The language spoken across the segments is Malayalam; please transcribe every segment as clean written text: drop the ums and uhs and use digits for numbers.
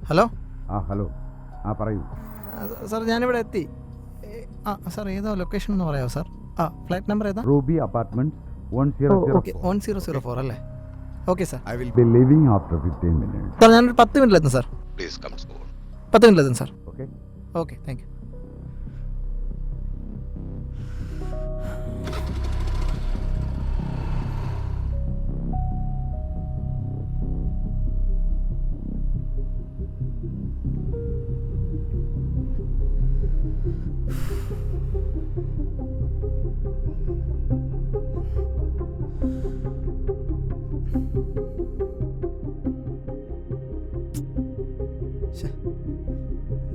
ഹലോ. ഹലോ. പറയൂ സാർ, ഞാനിവിടെ എത്തി. സാർ, ഏതോ ലൊക്കേഷൻ എന്ന് പറയാമോ സാർ? ഫ്ലാറ്റ് നമ്പർ ഏതാ? റൂബി അപ്പാർട്ട്മെന്റ് 1004 അല്ലേ? Okay sir. I will be leaving after 15 minutes. Sir, ഞാനൊരു 10 മിനിറ്റിലെത്തും സാർ. Please come forward. 10 മിനിറ്റിലെത്തും sir. Okay. Okay, thank you.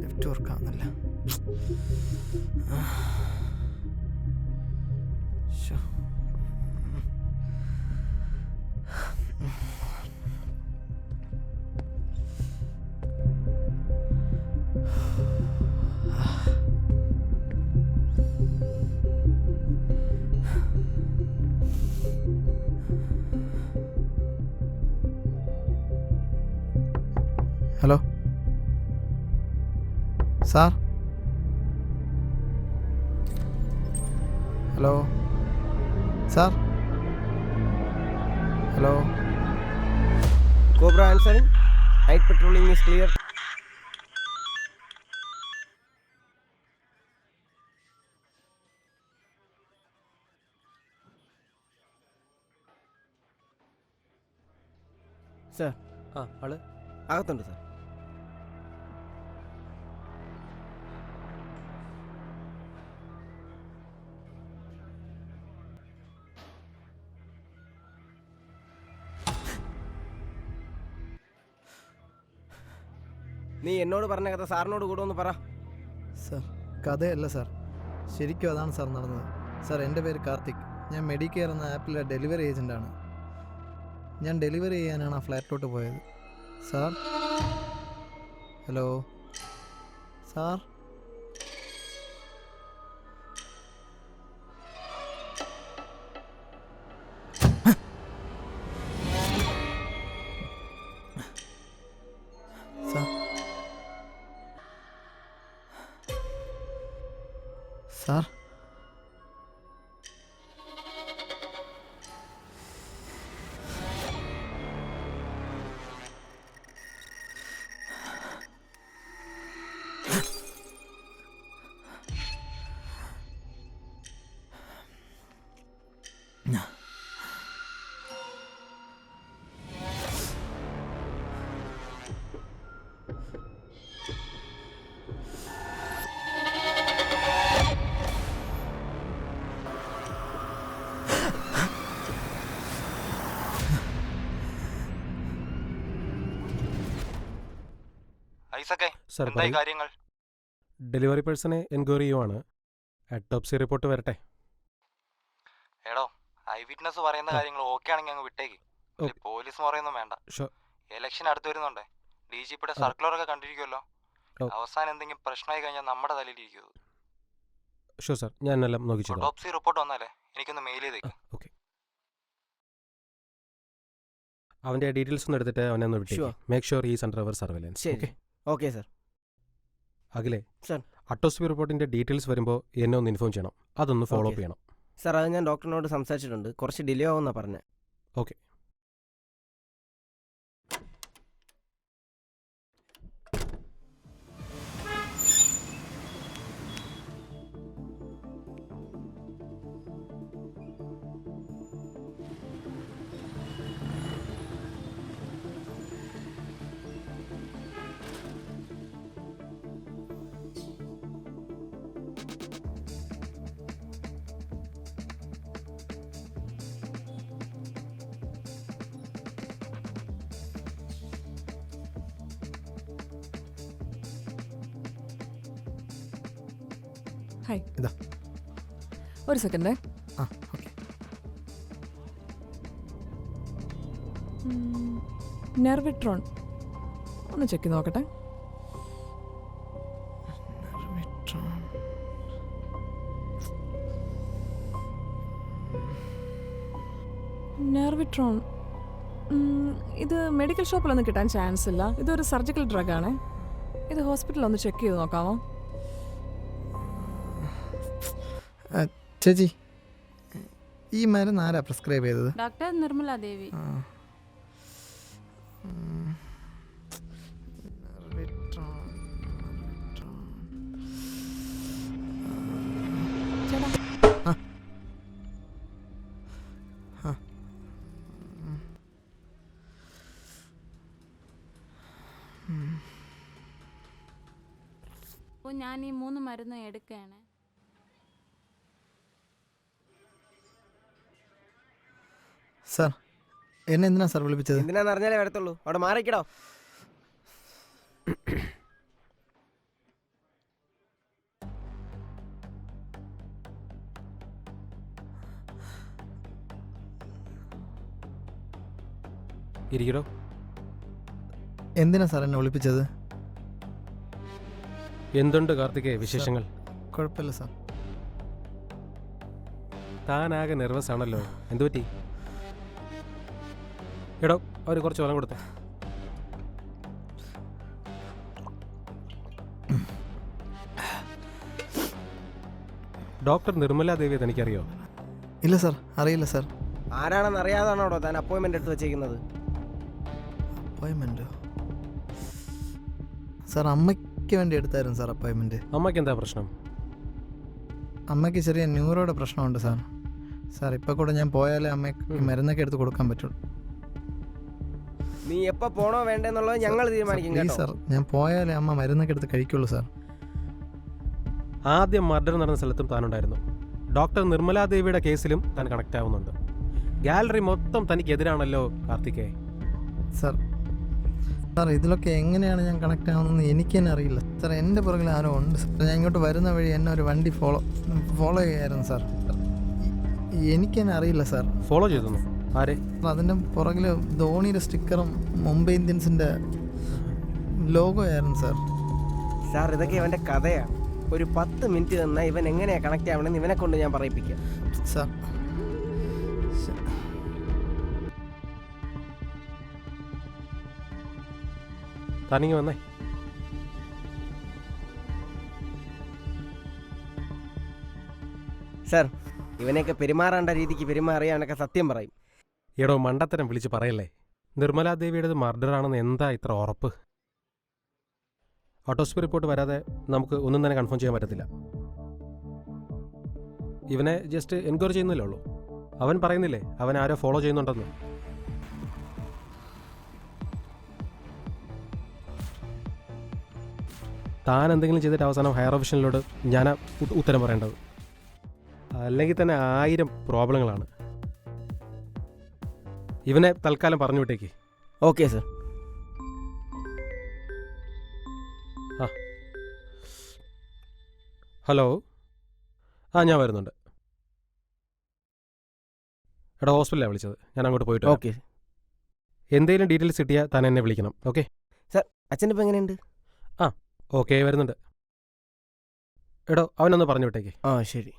Left work ആവുന്നില്ല. Hello sir. Hello sir. Hello. Cobra answering. Night patrolling is clear. Sir. ആള് അകത്തുണ്ട് സാർ. നീ എന്നോട് പറഞ്ഞ കഥ സാറിനോട് കൂടെ ഒന്ന് പറ. സാർ, കഥയല്ല സാർ, ശരിക്കും അതാണ് സാർ നടന്നത്. സാർ, എൻ്റെ പേര് കാർത്തിക്. ഞാൻ മെഡിക്കെയർ എന്ന ആപ്പിലെ ഡെലിവറി ഏജൻ്റാണ്. ഞാൻ ഡെലിവറി ചെയ്യാനാണ് ആ ഫ്ലാറ്റിലോട്ട് പോയത്. Sir. Hello sir. Sir. Sir. Sir, കാര്യങ്ങൾ ഡെലിവറി പേഴ്സണെ എൻക്വയറി ചെയ്യുവാണ്. അറ്റോപ്സി റിപ്പോർട്ട് വരട്ടെ. എടോ, ഐ വിറ്റ്നസ് പറയുന്ന കാര്യങ്ങൾ ഓക്കെ ആണെങ്കിൽ അങ്ങ് വിട്ടേക്ക്. പോലീസ് പറയുന്നു വേണ്ട. ഇലക്ഷൻ അടുത്ത് വരുന്നുണ്ടേ. DGPയുടെ സർക്കുലർ ഒക്കെ കണ്ടിരിക്കുമല്ലോ. അവസാനം എന്തെങ്കിലും പ്രശ്നമായി കഴിഞ്ഞാൽ നമ്മുടെ തലയിലിരിക്കും. ഷോ സാർ, ഞാൻ എല്ലാം നോക്കിച്ചോളാം. അറ്റോപ്സി റിപ്പോർട്ട് വന്നാലേ എനിക്കൊന്ന് മെയിൽ ചെയ്തേക്ക്. ഓക്കെ. അവൻ്റെ ഡീറ്റെയിൽസ് ഒന്ന് എടുത്തിട്ട് അവനെ ഒന്ന് വിട്ടേക്ക്. Make sure is under our surveillance. Okay. Okay sir. അഖിലേ സാർ, അറ്റോപ്സി റിപ്പോർട്ടിൻ്റെ ഡീറ്റെയിൽസ് വരുമ്പോൾ എന്നെ ഒന്ന് ഇൻഫോം ചെയ്യണം. അതൊന്ന് ഫോളോ അപ്പ് ചെയ്യണം. സാർ, അത് ഞാൻ ഡോക്ടറിനോട് സംസാരിച്ചിട്ടുണ്ട്. കുറച്ച് ഡിലേ ആവുമെന്നാണ് പറഞ്ഞത്. ഓക്കെ. ഹായ്. ഇതാ. ഒരു സെക്കൻഡേ. ഓക്കെ. നെർവിട്രോൺ ഒന്ന് ചെക്ക് ചെയ്ത് നോക്കട്ടെ. നെർവിട്രോൺ ഇത് മെഡിക്കൽ ഷോപ്പിലൊന്നും കിട്ടാൻ ചാൻസ് ഇല്ല. ഇതൊരു സർജിക്കൽ ഡ്രഗ് ആണ്. ഇത് ഹോസ്പിറ്റലിൽ ഒന്ന് ചെക്ക് ചെയ്ത് നോക്കാമോ? ചേച്ചി, ഈ മരുന്ന് ആരാ പ്രിസ്ക്രൈബ് ചെയ്തത്? ഡോക്ടർ നിർമ്മല ദേവി. ചേട്ടാ, അപ്പോൾ ഞാൻ ഈ 3 മരുന്ന് എടുക്കുകയാണ്. സാർ, എന്നെ എന്തിനാ സാർ വിളിപ്പിച്ചത്? എന്തിനാന്ന് അറിഞ്ഞാലേ വരത്തുള്ളൂ. അവിടെ മാറിക്കടോ. ഇരിക്കടോ. എന്തിനാ സാർ എന്നെ വിളിപ്പിച്ചത്? എന്തുണ്ട് കാർത്തികേ വിശേഷങ്ങൾ? കുഴപ്പമില്ല സാർ. താനാകെ നെർവസ് ആണല്ലോ, എന്തു പറ്റി? എടോ, അവർ കുറച്ച് വെള്ളം കൊടുത്തേ. ഡോക്ടർ നിർമ്മല ദേവിയെ തനിക്കറിയോ? ഇല്ല സാർ, അറിയില്ല സാർ. ആരാണെന്ന് അറിയാതാണോ താൻ അപ്പോയിൻമെൻ്റ് എടുത്ത് വെച്ചേക്കുന്നത്? അപ്പോയിൻമെൻറ്റോ? സാർ, അമ്മയ്ക്ക് വേണ്ടി എടുത്തായിരുന്നു സാർ അപ്പോയിൻമെൻറ്റ്. അമ്മയ്ക്ക് എന്താ പ്രശ്നം? അമ്മയ്ക്ക് ചെറിയ ന്യൂറോയുടെ പ്രശ്നമുണ്ട് സാർ. സാർ, ഇപ്പോൾ കൂടെ ഞാൻ പോയാലേ അമ്മയ്ക്ക് മരുന്നൊക്കെ എടുത്ത് കൊടുക്കാൻ പറ്റുള്ളൂ. നീ എപ്പോൾ പോണോ വേണ്ടെന്നുള്ളത് ഞങ്ങൾ തീരുമാനിക്കും പ്ലീസ് കേട്ടോ. സാർ, ഞാൻ പോയാലേ അമ്മ മരുന്നൊക്കെ എടുത്ത് കഴിക്കുള്ളൂ സാർ. ആദ്യം മർഡർ നടന്ന സ്ഥലത്തും താനുണ്ടായിരുന്നു. ഡോക്ടർ നിർമ്മല ദേവിയുടെ കേസിലും താൻ കണക്റ്റ് ആവുന്നുണ്ട്. ഗാലറി മൊത്തം തനിക്കെതിരാണല്ലോ കാർത്തികേ. സാർ, ഇതിലൊക്കെ എങ്ങനെയാണ് ഞാൻ കണക്ട് ആവുന്നതെന്ന് എനിക്ക് തന്നെ അറിയില്ല സാർ. എൻ്റെ പുറകിൽ ആരോ ഉണ്ട് സാർ. ഞാൻ ഇങ്ങോട്ട് വരുന്ന വഴി എന്നെ ഒരു വണ്ടി ഫോളോ ചെയ്യായിരുന്നു സാർ. എനിക്ക് തന്നെ അറിയില്ല സാർ. ഫോളോ ചെയ്തു? ആരെ? അതിൻ്റെ പുറകിൽ ധോണിയുടെ സ്റ്റിക്കറും മുംബൈ ഇന്ത്യൻസിൻ്റെ ലോഗോ ആയിരുന്നു സാർ. സാർ, ഇതൊക്കെ ഇവൻ്റെ കഥയാണ്. ഒരു 10 മിനിറ്റ് തന്നാൽ ഇവൻ എങ്ങനെയാണ് കണക്റ്റ് ആവണമെന്ന് ഇവനെ കൊണ്ട് ഞാൻ പറയിപ്പിക്കാം. സാർ, താനിങ്ങ് വന്നേ. സാർ, ഇവനെയൊക്കെ പെരുമാറേണ്ട രീതിക്ക് പെരുമാറിയാവനൊക്കെ സത്യം പറയും. എടോ, മണ്ടത്തരം വിളിച്ച് പറയല്ലേ. നിർമ്മല ദേവിയുടേത് മർഡർ ആണെന്ന് എന്താ ഇത്ര ഉറപ്പ്? ഓട്ടോപ്സി റിപ്പോർട്ട് വരാതെ നമുക്ക് ഒന്നും തന്നെ കൺഫേം ചെയ്യാൻ പറ്റത്തില്ല. ഇവനെ ജസ്റ്റ് എൻക്വയറി ചെയ്യുന്നില്ലേ ഉള്ളൂ. അവൻ പറയുന്നില്ലേ അവൻ ആരോ ഫോളോ ചെയ്യുന്നുണ്ടെന്ന്. താൻ എന്തെങ്കിലും ചെയ്തിട്ട് അവസാനം ഹയർ ഓഫീഷ്യലിനോട് ഞാനാ ഉത്തരം പറയേണ്ടത്. അല്ലെങ്കിൽ തന്നെ 1000 പ്രോബ്ലങ്ങളാണ്. ഇവനെ തൽക്കാലം പറഞ്ഞു വിട്ടേക്ക്. Okay sir. ഹലോ, ഞാൻ വരുന്നുണ്ട്. എടാ, ഹോസ്പിറ്റലാണ് വിളിച്ചത്. ഞാൻ അങ്ങോട്ട് പോയിട്ട് വരാം. ഓക്കെ. എന്തെങ്കിലും ഡീറ്റെയിൽസ് കിട്ടിയാൽ താൻ എന്നെ വിളിക്കണം. ഓക്കെ സാർ, അച്ഛനിപ്പോൾ എങ്ങനെയുണ്ട്? ഓക്കെ, വരുന്നുണ്ട്. എടോ, അവനൊന്ന് പറഞ്ഞു വിട്ടേക്ക്. ശരി.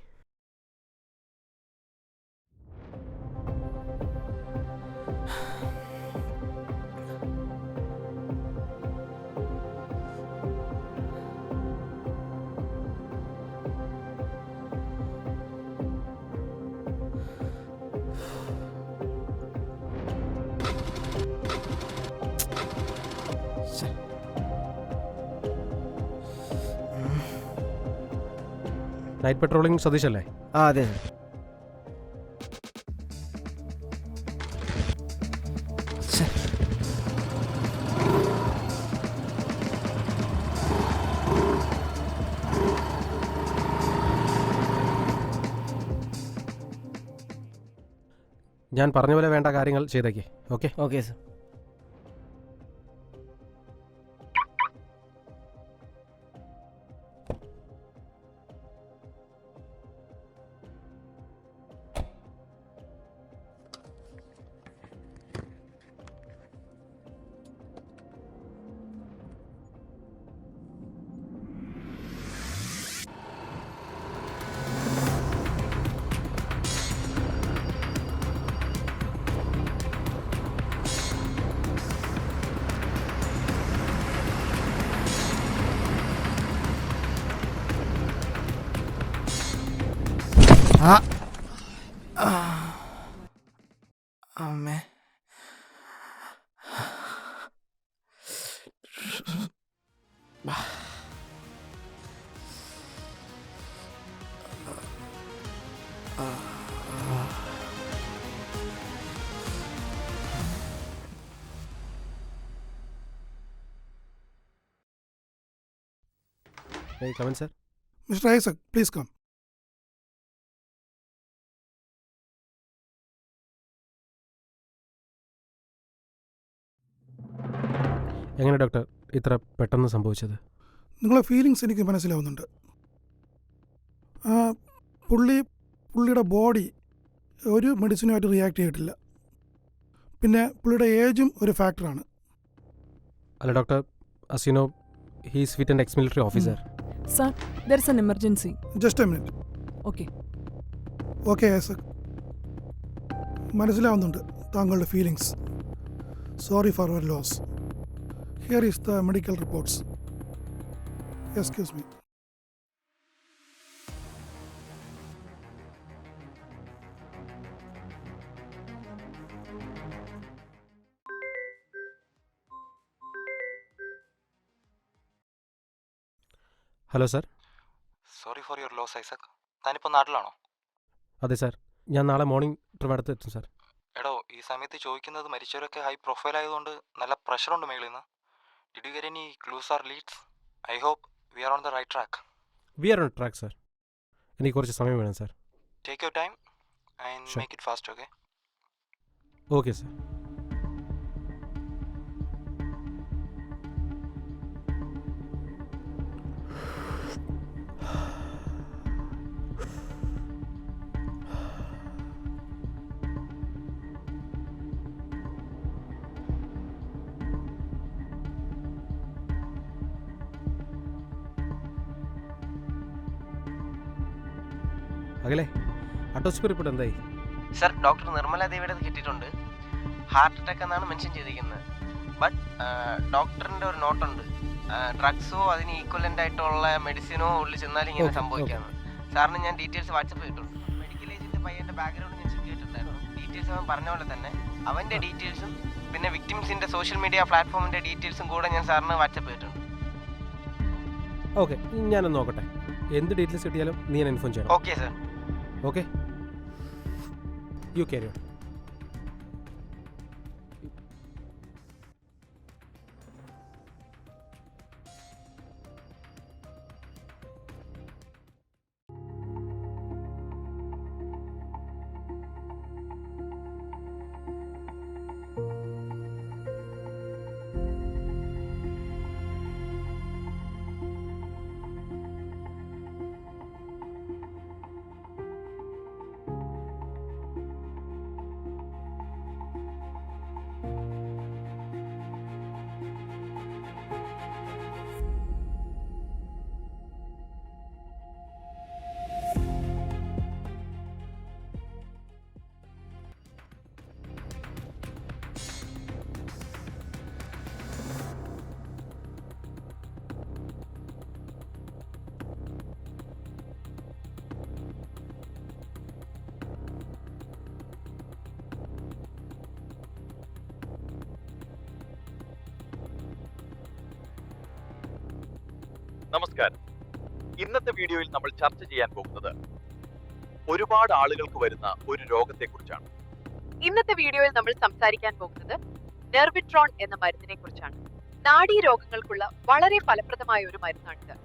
നൈറ്റ് പെട്രോളിംഗ് സതീഷല്ലേ? അതെ സാർ. ഞാൻ പറഞ്ഞ പോലെ വേണ്ട കാര്യങ്ങൾ ചെയ്തേക്ക്. ഓക്കെ? Okay sir. അമ്മേ. Come in sir. Mr. Isaac, please come. എങ്ങനെ ഡോക്ടർ ഇത്ര പെട്ടെന്ന് സംഭവിച്ചത്? നിങ്ങളെ ഫീലിങ്സ് എനിക്ക് മനസ്സിലാവുന്നുണ്ട്. പുള്ളിയുടെ ബോഡി ഒരു മെഡിസിനുമായിട്ട് റിയാക്ട് ചെയ്തിട്ടില്ല. പിന്നെ പുള്ളിയുടെ ഏജും ഒരു ഫാക്ടറാണ്. അല്ല doctor, as you know, he is fit and ex-military officer. Sir, there is an emergency. Just a minute. Okay. Okay Isaac, മനസ്സിലാവുന്നുണ്ട് താങ്കളുടെ feelings. Sorry for your loss. Here is the medical reports. Excuse me. Hello sir. Sorry for your loss Isaac. താനിപ്പോൾ നാട്ടിലാണോ? അതെ സാർ, ഞാൻ നാളെ മോർണിംഗ് ട്രിവാൻഡ്രത്ത് എത്തും സാർ. എടോ, ഈ സമയത്ത് ചോദിക്കുന്നത് മരിച്ചവരൊക്കെ ഹൈ പ്രൊഫൈൽ ആയതുകൊണ്ട് നല്ല പ്രഷറുണ്ട് മേളിൽ നിന്ന്. Did you get any clues or leads? I hope we are on the right track. We are on track sir. എനിക്ക് കുറച്ച് സമയം വേണം sir. Take your time and Sure. Make it fast. Okay? Okay sir. അകലെ അട്ടോസ്കോപ്പി റിപ്പോർട്ട് എന്തായി? സർ, ഡോക്ടർ നിർമ്മല ദേവിയുടെ കിട്ടിയിട്ടുണ്ട്. ഹാർട്ട് അറ്റാക്ക് എന്നാണ് മെൻഷൻ ചെയ്തിരിക്കുന്നത്. ബട്ട് ഡോക്ടറിൻ്റെ ഒരു നോട്ടുണ്ട്, ഡ്രഗ്സോ അതിന് ഈക്വലൻ്റ് ആയിട്ടുള്ള മെഡിസിനോ ഉള്ളിൽ ചെന്നാലും ഇങ്ങനെ സംഭവിക്കാമെന്ന്. സാറിന് ഞാൻ ഡീറ്റെയിൽസ് വാട്സപ്പ് ചെയ്തിട്ടുണ്ട്. മെഡിക്കൽ ഏജൻറ്റ് പയ്യൻ്റെ ബാക്ക്ഗ്രൗണ്ട് ഞാൻ ചെക്ക് ചെയ്തിട്ടുണ്ടായിരുന്നു. ഡീറ്റെയിൽസ് അവൻ പറഞ്ഞ പോലെ തന്നെ അവൻ്റെ ഡീറ്റെയിൽസും പിന്നെ വിക്ടിംസിൻ്റെ സോഷ്യൽ മീഡിയ പ്ലാറ്റ്ഫോമിൻ്റെ ഡീറ്റെയിൽസും കൂടെ ഞാൻ സാറിന് വാട്സപ്പ് ചെയ്തിട്ടുണ്ട്. ഓക്കെ, ഞാനൊന്ന് നോക്കട്ടെ. എന്ത് ഡീറ്റെയിൽസ് കിട്ടിയാലും നീ ഞാൻ ഇൻഫോം ചെയ്യണം. Okay sir. Okay, you carry on. നമസ്കാരം. ഇന്നത്തെ വീഡിയോയിൽ നമ്മൾ ചർച്ച ചെയ്യാൻ പോകുന്നത് ഒരുപാട് ആളുകൾക്ക് വരുന്ന ഒരു രോഗത്തെക്കുറിച്ചാണ്. ഇന്നത്തെ വീഡിയോയിൽ നമ്മൾ സംസാരിക്കാൻ പോകുന്നത് നെർവിട്രോൺ എന്ന മരുന്നിനെ കുറിച്ചാണ്. നാഡീ രോഗങ്ങൾക്കുള്ള വളരെ ഫലപ്രദമായ ഒരു മരുന്നാണിത്.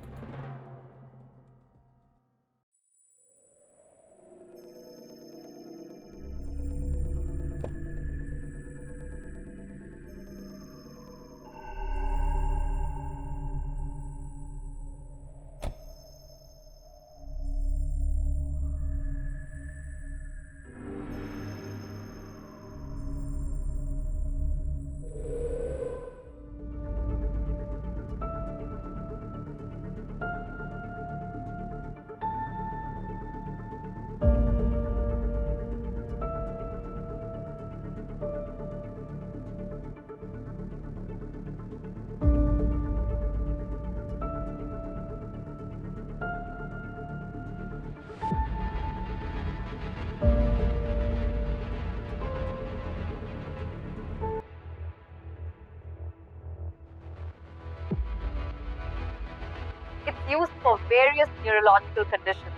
used for various neurological conditions,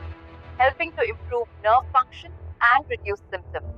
helping to improve nerve function and reduce symptoms.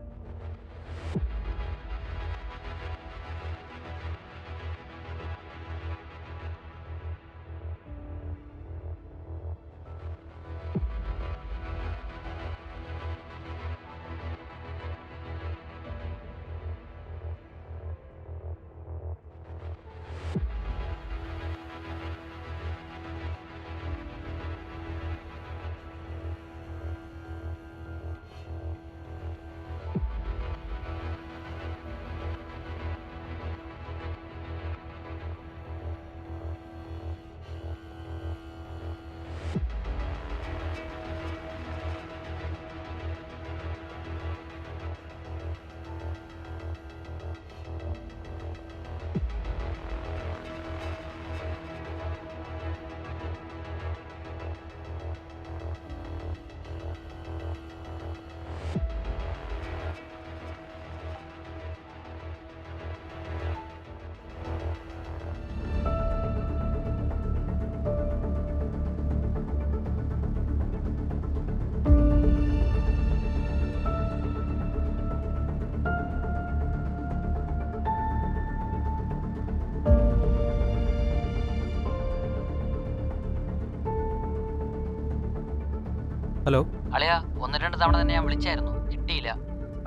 Hello. അളിയ 1-2 തവണ തന്നെ ഞാൻ വിളിച്ചായിരുന്നു, കിട്ടിയില്ല.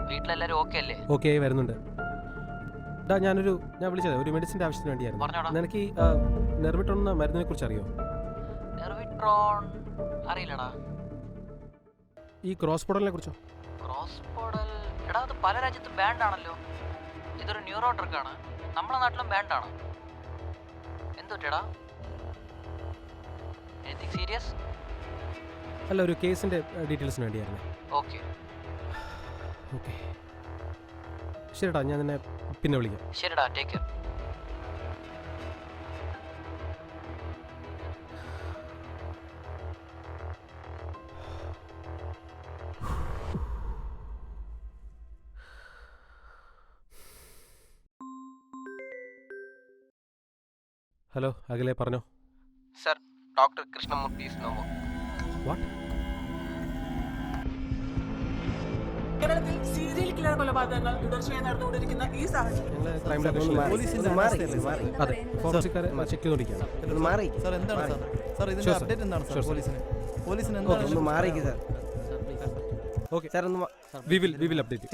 വീട്ടിലെല്ലാരും ഓക്കെ അല്ലേ? ഓക്കെ, വരുന്നുണ്ട്. ഞാൻ വിളിച്ചത് ഒരു മെഡിസിൻ്റെ ആവശ്യത്തിന് വേണ്ടിയായിരുന്നു. പറഞ്ഞോടാ. നിനക്ക് ഈ നെർവിട്രോൺ എന്ന മരുന്നിനെ കുറിച്ച് അറിയോ? നെർവിട്രോൺ അറിയില്ലടാ. ഈ ക്രോസ് പോഡലിനെ കുറിച്ചോ? ക്രോസ് പോഡൽ എടാ, അത് പല രാജ്യത്തും ബാൻഡ് ആണല്ലോ. ഇതൊരു ന്യൂറോ ഡ്രഗാണ്, നമ്മളെ നാട്ടിലും ബാൻഡ് ആണ്. എന്തുട്ടാ? Anything serious? അല്ല, ഒരു കേസിൻ്റെ ഡീറ്റെയിൽസിന് വേണ്ടിയായിരുന്നു. ഓക്കെ ഓക്കെ, ശരിടാ, ഞാൻ നിന്നെ പിന്നെ വിളിക്കാം. ശരിടാ, ടേക്ക് കെയർ. ഹലോ, അഖിലേ, പറഞ്ഞോ. Sir, doctor Krishnamurthy is no more. What? കേരളത്തിൽ സീരിയൽ കില്ലർ കൊലപാതകങ്ങൾ തുടർച്ചയായി നടന്നുകൊണ്ടിരിക്കുന്ന ഈ സാഹചര്യം അതെ, ഫോറൻസിക്കാരെ ചെക്ക് ചെയ്തോണ്ടിരിക്കുകയാണ്. സാർ, എന്താണ് സാർ? സാർ, ഇതിന്റെ Sure, sir. അപ്ഡേറ്റ് എന്താണ് സാർ? Sure, sir. പോലീസിന് എന്താണ്? Okay, we will update.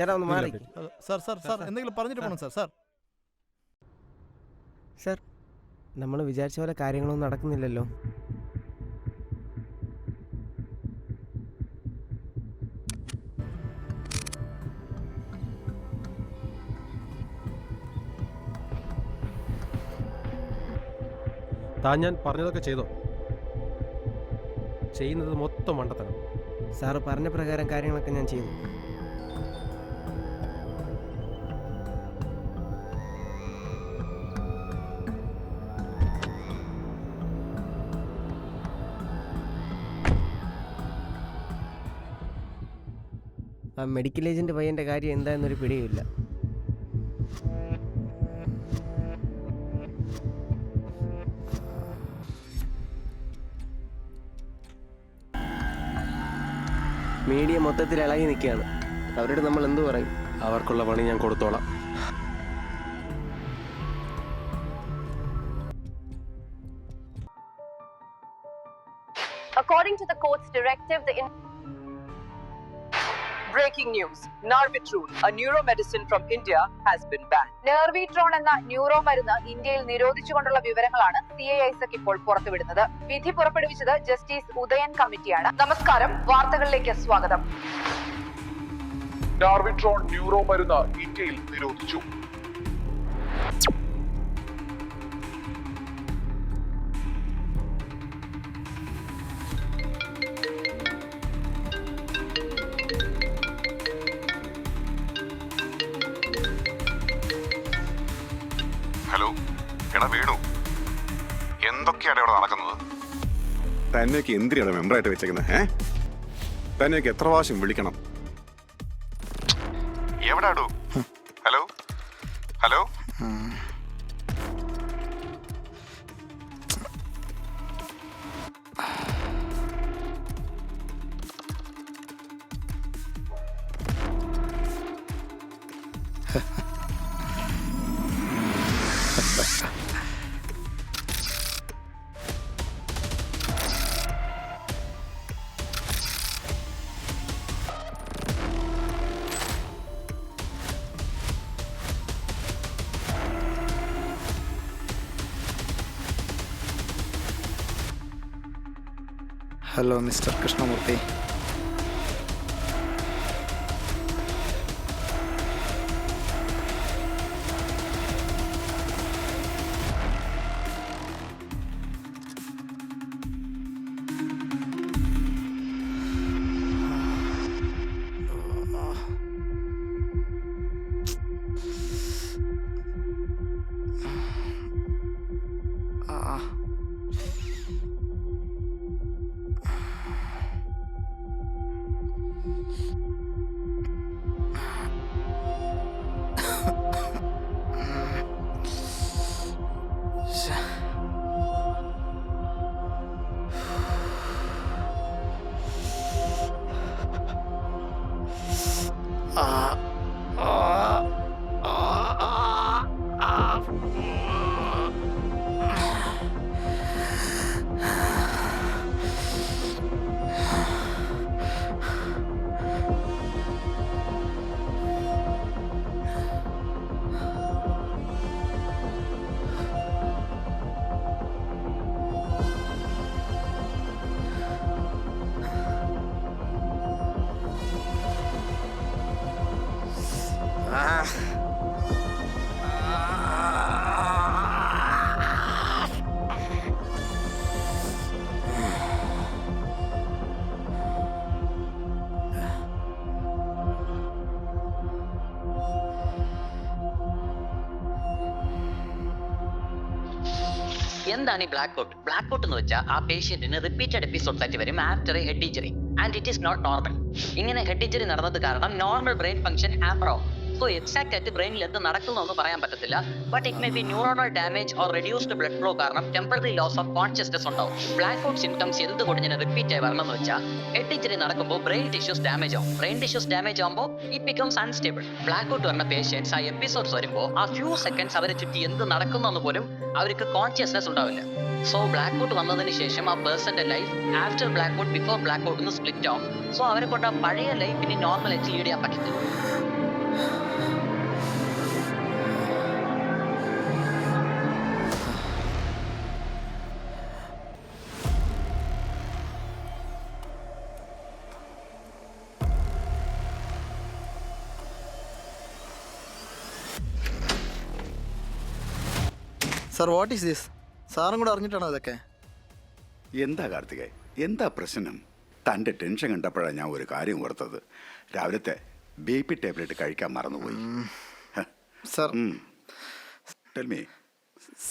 Sir, sir, sir, എന്തെങ്കിലും പറഞ്ഞിട്ട് പോകണം സാർ. സാർ, സർ, നമ്മൾ വിചാരിച്ച പോലെ കാര്യങ്ങളൊന്നും നടക്കുന്നില്ലല്ലോ. താൻ ഞാൻ പറഞ്ഞതൊക്കെ ചെയ്തോ? ചെയ്യുന്നത് മൊത്തം മണ്ടത്തരം. സാറ് പറഞ്ഞ പ്രകാരം കാര്യങ്ങളൊക്കെ ഞാൻ ചെയ്തു. ആ മെഡിക്കൽ ഏജന്റ് പയ്യൻ്റെ കാര്യം എന്താണെന്നൊരു പിടിയുമില്ല. മീഡിയ മൊത്തത്തിൽ ഇളകി നിൽക്കുകയാണ്. അവരോട് നമ്മൾ എന്തു പറയും? അവർക്കുള്ള പണി ഞാൻ കൊടുത്തോളാം. According to the court's directive, breaking news: Narvitrol, a neuromedicine from India, has been banned. Nervitrol എന്ന ന്യൂറോ മരുന്ന് ഇന്ത്യയിൽ നിരോധിച്ചുകൊണ്ടുള്ള വിവരങ്ങളാണ് CISAC ഇപ്പോൾ പുറത്തുവിടുന്നത്. വിധി പുറപ്പെടുവിച്ചത് ജസ്റ്റിസ് ഉദയൻ കമ്മിറ്റിയാണ്. നമസ്കാരം, വാർത്തകളിലേക്ക് സ്വാഗതം. നാർവിട്രോൺ ന്യൂറോ മരുന്ന് ഇന്ത്യയിൽ നിരോധിച്ചു. ഹലോ, എടാ വേണു, എന്തൊക്കെയാണ് ഇവിടെ നടക്കുന്നത്? തന്നെയൊക്കെ എന്തിനാണ് മെമ്പറായിട്ട് വെച്ചേക്കുന്നത്? തന്നെയൊക്കെ എത്ര പ്രാവശ്യം വിളിക്കണം? എവിടാടോ? Hello hello, hello mister Krishnamurthy. എന്താണ് ഈ ബ്ലാക്ക് ഔട്ട്? ബ്ലാക്ക് ഔട്ട് എന്ന് വെച്ചാൽ ആ പേഷ്യന്റിന് റിപ്പീറ്റഡ് എപ്പിസോഡ്സ് ആയിട്ട് വരും after a head injury and it is not normal. ഇങ്ങനെ ഹെഡ് ഇഞ്ചറി നടന്നത് കാരണം നോർമൽ ബ്രെയിൻ ഫംഗ്ഷൻ ഹാമ്പർ ആവും. സോ എക്സാക്ട് ആയിട്ട് ബ്രെയിനിൽ എന്ത് നടക്കുന്നു എന്ന് പറയാൻ പറ്റത്തില്ല. But it may be neuronal damage or reduced blood flow കാരണം ടെമ്പററി ലോസ് ഓഫ് കോൺഷ്യസ്നസ് ഉണ്ടാവും. ബ്ലാക്ക് ഔട്ട് സിംറ്റംസ് എന്തുകൊണ്ട് ഇങ്ങനെ റിപ്പീറ്റ് ആയി വരണമെന്ന് വെച്ചാൽ ഹെഡ് ഇഞ്ചറി നടക്കുമ്പോൾ ബ്രെയിൻ ടിഷ്യൂസ് ഡാമേജ് ആവും. ബ്രെയിൻ ടിഷ്യൂസ് ഡാമേജ് ആകുമ്പോൾ it becomes unstable. Black out വരുന്ന പേഷ്യൻസ് ആ എപ്പിസോഡ്സ് വരുമ്പോൾ ആ ഫ്യൂ സെക്കൻഡ്സ് അവരെ ചുറ്റി എന്ത് നടക്കുന്നു പോലും അവർക്ക് കോൺഷ്യസ്നസ് ഉണ്ടാവില്ല. സോ ബ്ലാക്ക് ഔട്ട് വന്നതിന് ശേഷം ആ പേഴ്സന്റെ life after black out before black out ഒന്ന് സ്പ്ലിറ്റ് ആവും. സോ അവരെ കൊണ്ട് ആ പഴയ ലൈഫിന് നോർമൽ ആയിട്ട് ലീഡ് ചെയ്യാൻ പറ്റത്തില്ല. Sir what is this? സാറും കൂടെ അറിഞ്ഞിട്ടാണോ ഇതൊക്കെ? എന്താ കാർത്തികേ, എന്താ പ്രശ്നം? തൻ്റെ ടെൻഷൻ കണ്ടപ്പോഴാണ് ഞാൻ ഒരു കാര്യം ഓർത്തത്. രാവിലത്തെ BP ടാബ്ലറ്റ് കഴിക്കാൻ മറന്നുപോയി. Sir tell me.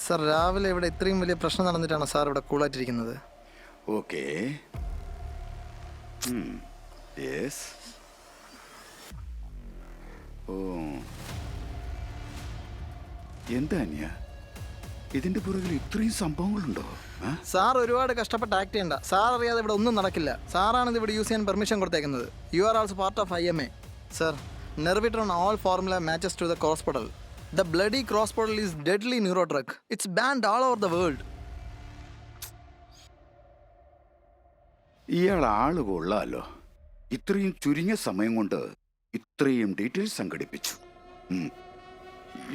സാർ രാവിലെ ഇവിടെ ഇത്രയും വലിയ പ്രശ്നം നടന്നിട്ടാണോ സാർ ഇവിടെ കൂളായിട്ടിരിക്കുന്നത്? Okay, yes. ഓ, എന്താ അന്യ ഇതിന്റെ പുറകിൽ ഇത്രയും സംഭവങ്ങളുണ്ടോ? സാർ ഒരുപാട് കഷ്ടപ്പെട്ട് ആക്ട് ചെയ്യണ്ട. സാർ അറിയാതെ ഇവിടെ ഒന്നും നടക്കില്ല. സാറാണ് ഇത് ഇവിടെ യൂസ് ചെയ്യാൻ പെർമിഷൻ കൊടുത്തേക്കുന്നത്. You are also part of IMA. Sir, Nervitron all formula matches to the crosspodal. The bloody crosspodal is deadly neuro drug. It's banned all over the world. ഇയാൾ ആള് കൊള്ളാലോ. ഇത്രയും ചുരുങ്ങിയ സമയം കൊണ്ട് ഇത്രയും ഡീറ്റെയിൽസ് സംഘടിപ്പിച്ചു.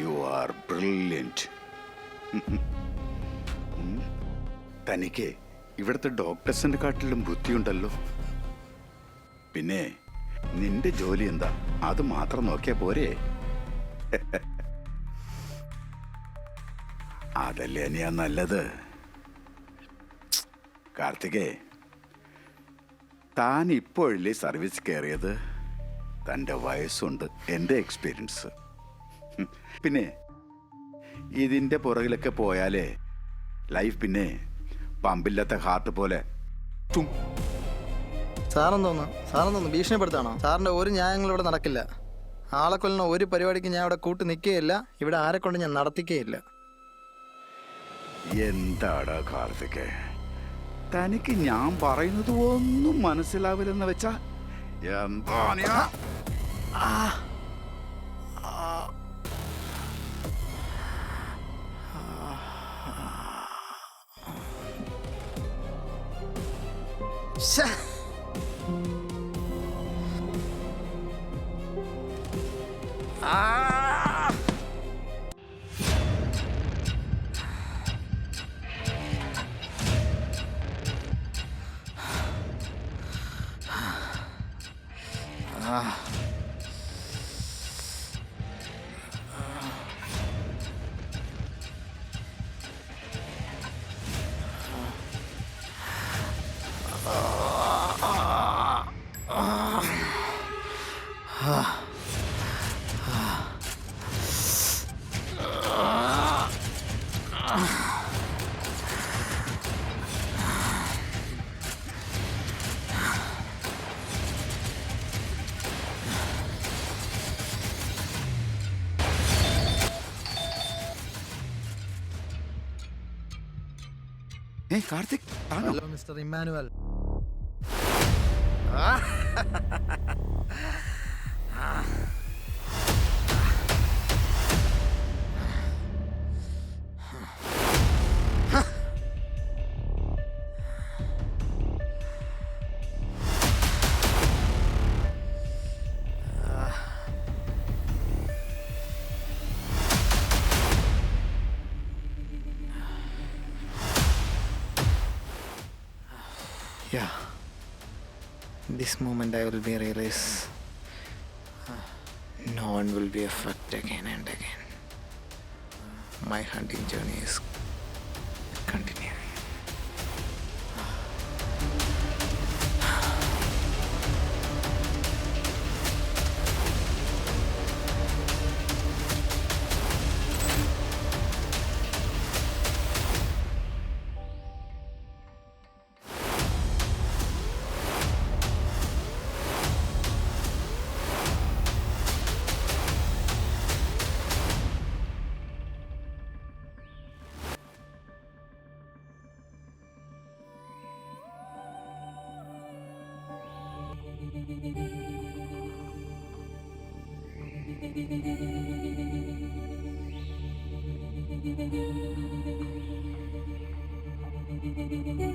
You are brilliant. തനിക്ക് ഇവിടുത്തെ ഡോക്ടേഴ്സിന്റെ കാട്ടിലും ബുദ്ധിയുണ്ടല്ലോ. പിന്നെ നിന്റെ ജോലി എന്താ, അത് മാത്രം നോക്കിയാ പോരെ? അതല്ലേ അനിയാ നല്ലത്. കാർത്തികേ, താൻ ഇപ്പോഴല്ലേ സർവീസ് കയറിയത്? തൻ്റെ വയസ്സുണ്ട്, എൻ്റെ എക്സ്പീരിയൻസ്. പിന്നെ ഇതിൻ്റെ പുറകിലൊക്കെ പോയാലേ ലൈഫ് പമ്പില്ലാത്ത ഹാർട്ട് പോലെ. സാറെന്തോന്ന് ഭീഷണിപ്പെടുത്താണോ? സാറിൻ്റെ ഒരു ന്യായങ്ങളും ഇവിടെ നടക്കില്ല. ആളെ കൊല്ലുന്ന ഒരു പരിപാടിക്ക് ഞാൻ ഇവിടെ കൂട്ടി നിൽക്കുകയില്ല. ഇവിടെ ആരെ കൊണ്ട് ഞാൻ നടത്തിക്കുകയില്ല. എന്താടാ കാർത്തികേ, തനിക്ക് ഞാൻ പറയുന്നത് ഒന്നും മനസ്സിലാവില്ലെന്ന് വെച്ചാ എന്താ? Karthik hello mister Emmanuel. Yeah, this moment I will be realize no one will be affected again and again. My hunting journey is continuing. Thank you.